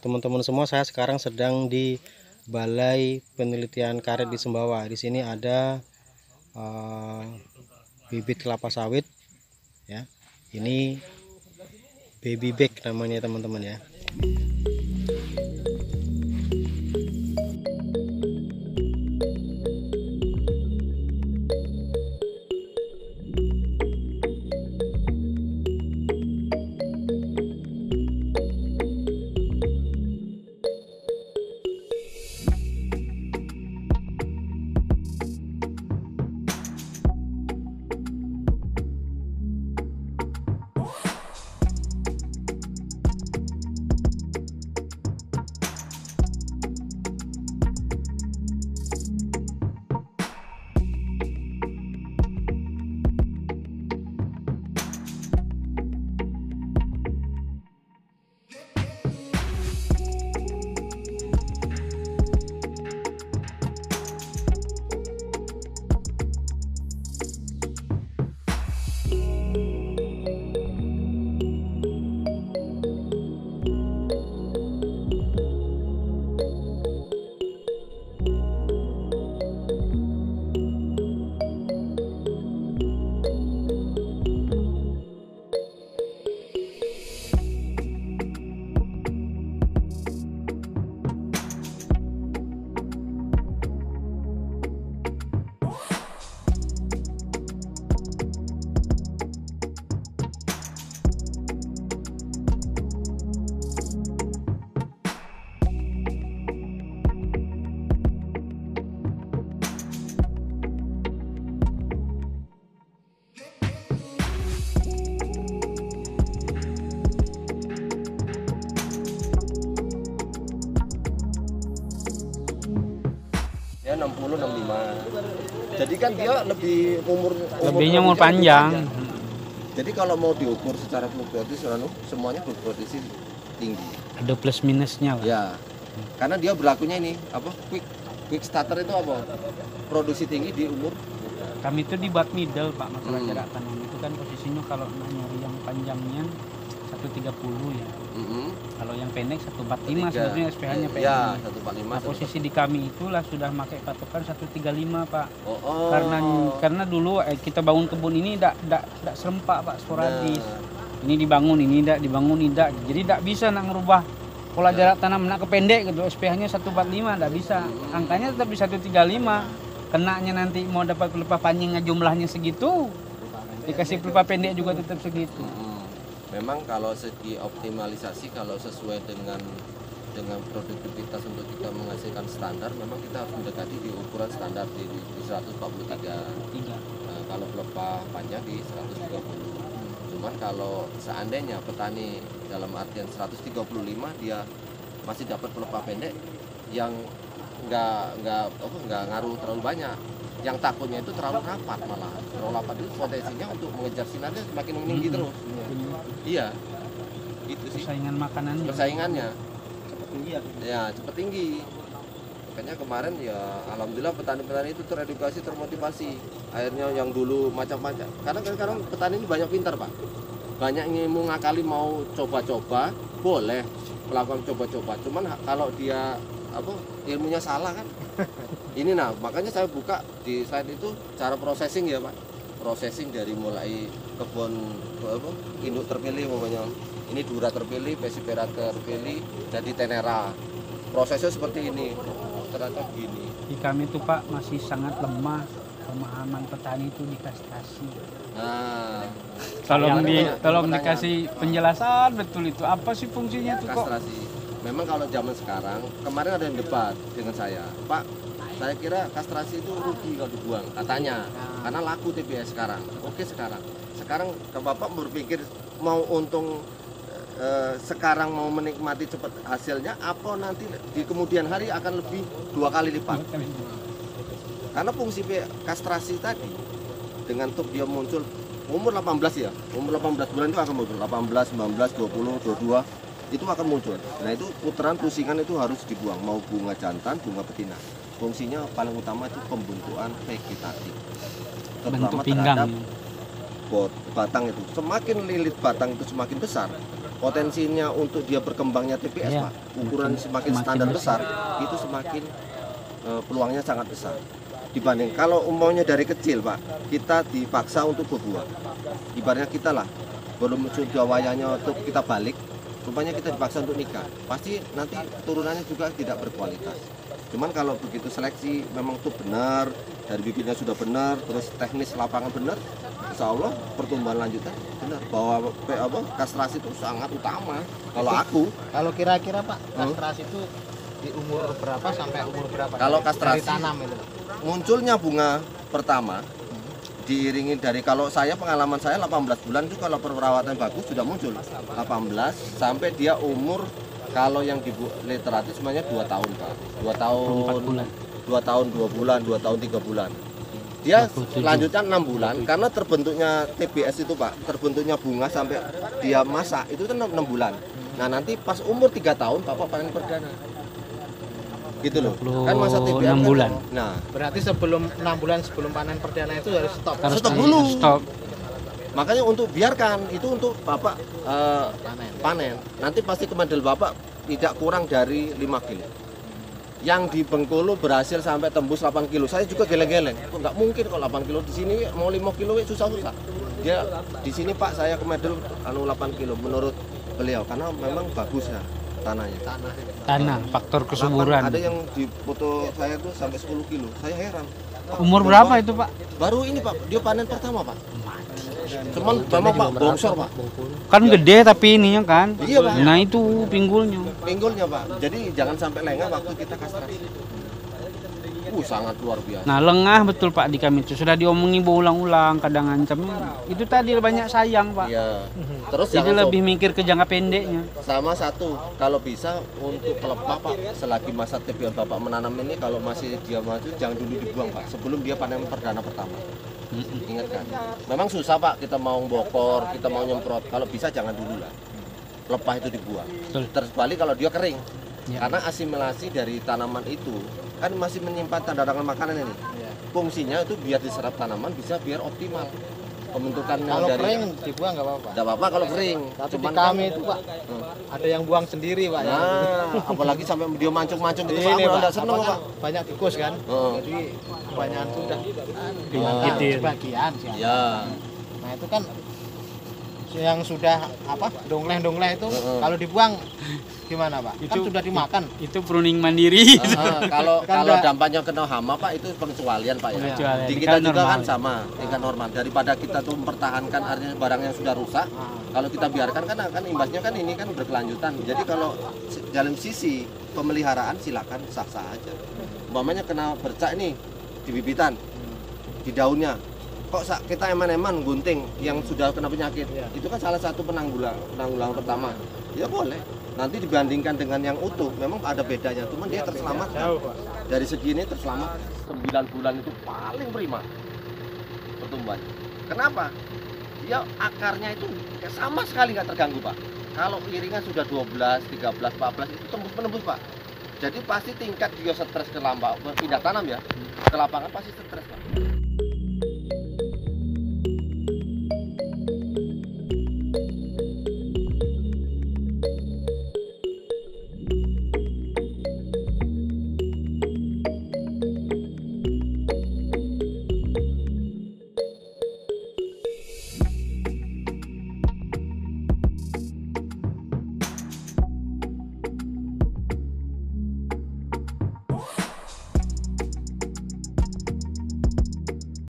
Teman-teman semua, saya sekarang sedang di Balai Penelitian Karet di Sumbawa. Di sini ada eh, bibit kelapa sawit ya. Ini baby bag namanya teman-teman ya. Ya 60 65. Jadi kan dia Lebihnya umur panjang. Jadi kalau mau diukur secara fluktuatif semuanya berproduksi tinggi. Ada plus minusnya, Pak. Ya. Karena dia berlakunya ini apa? Quick starter itu apa? Produksi tinggi di umur Kami itu dibuat middle, Pak, masalah jarak tanam itu kan posisinya kalau nyari yang panjangnya 130 ya. Kalau yang pendek 145 sebenarnya SPH-nya pendek. Ya, 145. Nah, posisi di kami itulah sudah pakai patokan 135, Pak. Oh. Karena dulu kita bangun kebun ini tidak serempak, Pak, sporadis. Ini dibangun, ini tidak. Jadi tidak bisa nak ngerubah pola jarak tanam nak ke pendek gitu. SPH-nya 145 tidak bisa. Angkanya tetap di 135. Kenanya nanti mau dapat pelepah panjangnya jumlahnya segitu. Dikasih pelepah pendek juga tetap segitu. Memang kalau segi optimalisasi, kalau sesuai dengan produktivitas untuk kita menghasilkan standar, memang kita harus mendekati di ukuran standar di 143. Kalau pelepah panjang di 130. Cuman kalau seandainya petani dalam artian 135 dia masih dapat pelepah pendek yang nggak ngaruh terlalu banyak. Yang takutnya itu terlalu rapat, malah terlalu rapat itu potensinya untuk mengejar sinarnya semakin meninggi terus. Iya, itu sih persaingannya Cepat tinggi ya, cepat tinggi. Makanya kemarin ya alhamdulillah petani-petani itu teredukasi, termotivasi. Akhirnya yang dulu macam-macam, karena sekarang petani ini banyak pintar, Pak, banyak yang mau ngakali, mau coba-coba, boleh melakukan coba-coba, cuman kalau dia ilmunya salah kan. Ini makanya saya buka di slide itu cara processing ya, Pak. Processing dari mulai kebun induk terpilih, pokoknya ini Dura terpilih, Pesipera terpilih, jadi Tenera. Prosesnya seperti ini. Ternyata gini. Di kami itu, Pak, masih sangat lemah pemahaman petani itu di kastrasi. Nah, Tolong dikasih penjelasan betul itu apa sih fungsinya itu kok. Kastrasi. Memang kalau zaman sekarang, kemarin ada yang debat dengan saya, Pak, saya kira kastrasi itu rugi kalau dibuang, katanya, karena laku TBS sekarang. Oke, sekarang Bapak berpikir mau untung sekarang, mau menikmati cepat hasilnya, apa nanti di kemudian hari akan lebih 2 kali lipat. Karena fungsi kastrasi tadi dengan dia muncul umur 18 ya, umur 18 bulan itu akan muncul, 18, 19, 20, 22 itu akan muncul. Nah, itu putaran pusingan itu harus dibuang, mau bunga jantan, bunga betina. Fungsinya paling utama itu pembentukan vegetatif, terutama terhadap batang itu. Semakin lilit batang itu semakin besar, potensinya untuk dia berkembangnya TBS Iya. Pak, ukuran semakin Semakin standar besar. besar itu semakin peluangnya sangat besar dibanding kalau umpamanya dari kecil Pak kita dipaksa untuk berbuah. Ibaratnya kita lah belum sudah wayanya untuk kita balik, rupanya kita dipaksa untuk nikah, pasti nanti turunannya juga tidak berkualitas. Cuman kalau begitu seleksi memang itu benar, dari bibitnya sudah benar, terus teknis lapangan benar, insya Allah pertumbuhan lanjutan benar. Bahwa kastrasi itu sangat utama. Kalau aku, Kalau kira-kira Pak, kastrasi itu di umur berapa sampai umur berapa? Kalau Dari kastrasi- tanam itu. munculnya bunga pertama diiringi dari, kalau saya pengalaman saya 18 bulan itu kalau perawatan bagus sudah muncul 18 sampai dia umur, kalau yang di literatur semuanya 2 tahun Pak, 2 tahun 4 bulan. 2 tahun 2 bulan 2 tahun 3 bulan dia 27. lanjutnya 6 bulan karena terbentuknya TBS itu Pak, terbentuknya bunga sampai dia masak itu kan 6 bulan. Nah nanti pas umur 3 tahun Bapak panen perdana gitu loh, kan masa TBS 26 kan, bulan. nah Berarti sebelum 6 bulan sebelum panen perdana itu harus stop. Harus Stop dulu. Stop. makanya untuk biarkan itu untuk Bapak Panen. panen, nanti pasti kemandel Bapak tidak kurang dari 5 kilo. Yang di Bengkulu berhasil sampai tembus 8 kilo. Saya juga geleng-geleng. Kok nggak mungkin kalau 8 kilo di sini mau 5 kilo susah-susah. Dia di sini Pak saya kemandel 8 kilo menurut beliau karena memang bagus ya tanahnya. Tanah, faktor kesuburan. Ada yang di foto saya tuh sampai 10 kilo. Saya heran. Umur berapa itu Pak? Baru ini Pak, dia panen pertama Pak. Cuman memang Pak bongsor Pak. Kan gede tapi ininya kan. Iya, Pak. Nah itu pinggulnya. Pinggulnya Pak. Jadi jangan sampai lengah waktu kita kastrasi. Sangat luar biasa. Nah lengah betul Pak di kami itu. Sudah diomongin berulang-ulang, kadang ancamnya. Itu tadi banyak sayang Pak. Iya. Terus Jadi jangan lebih mikir ke jangka pendeknya. sama satu, kalau bisa untuk pelepah Pak, selagi masa TBS Bapak menanam ini kalau masih dia maju jangan dulu dibuang Pak, sebelum dia panen perdana pertama. Ingat kan, memang susah Pak, kita mau bokor, kita mau nyemprot, kalau bisa jangan dulu lah, pelepah itu dibuang. Betul. Terbalik kalau dia kering, Ya. karena asimilasi dari tanaman itu kan masih menyimpan cadangan makanan ini. Fungsinya itu biar diserap tanaman bisa biar optimal pembentukannya Kalau dari. kering dibuang nggak apa-apa. Tidak apa-apa kalau kering. Tapi di Cuman kami kan- itu Pak, Hmm. ada yang buang sendiri Pak. ya. Nah, apalagi sampai dia mancung-mancung gitu, Ini Pak, enggak seneng apa kan Pak. banyak tikus kan. Oh. Jadi kebanyakan sudah Gede. sebagian sih. Ya, Nah itu kan yang sudah apa dongleh-dongleh itu Heeh. kalau dibuang gimana Pak? Kan Itu- sudah dimakan. Itu pruning mandiri. kalau Kan kalau enggak- dampaknya kena hama Pak itu pengecualian Pak ya. Pengecualian. Di Ini kita kan juga normal. kan sama, tingkat normal. Daripada kita tuh mempertahankan artinya barang yang sudah rusak, kalau kita biarkan kan akan imbasnya kan ini kan berkelanjutan. Jadi kalau dalam sisi pemeliharaan silakan sah-sah aja. Umpamanya kena bercak nih di bibitan, di daunnya. Kok kita eman-eman gunting yang sudah kena penyakit, itu kan salah satu penanggulangan pertama. Ya boleh. Nanti dibandingkan dengan yang utuh, memang ada bedanya. Cuman dia terselamatkan. Jauh Pak. Dari segi ini terselamat. 9 bulan itu paling prima pertumbuhannya. Kenapa? Dia akarnya itu sama sekali nggak terganggu Pak. Kalau iringan sudah 12, 13, 14 itu tembus-penembus Pak. Jadi pasti tingkat dia stres ke pindah tanam ya, ke lapangan pasti stres Pak.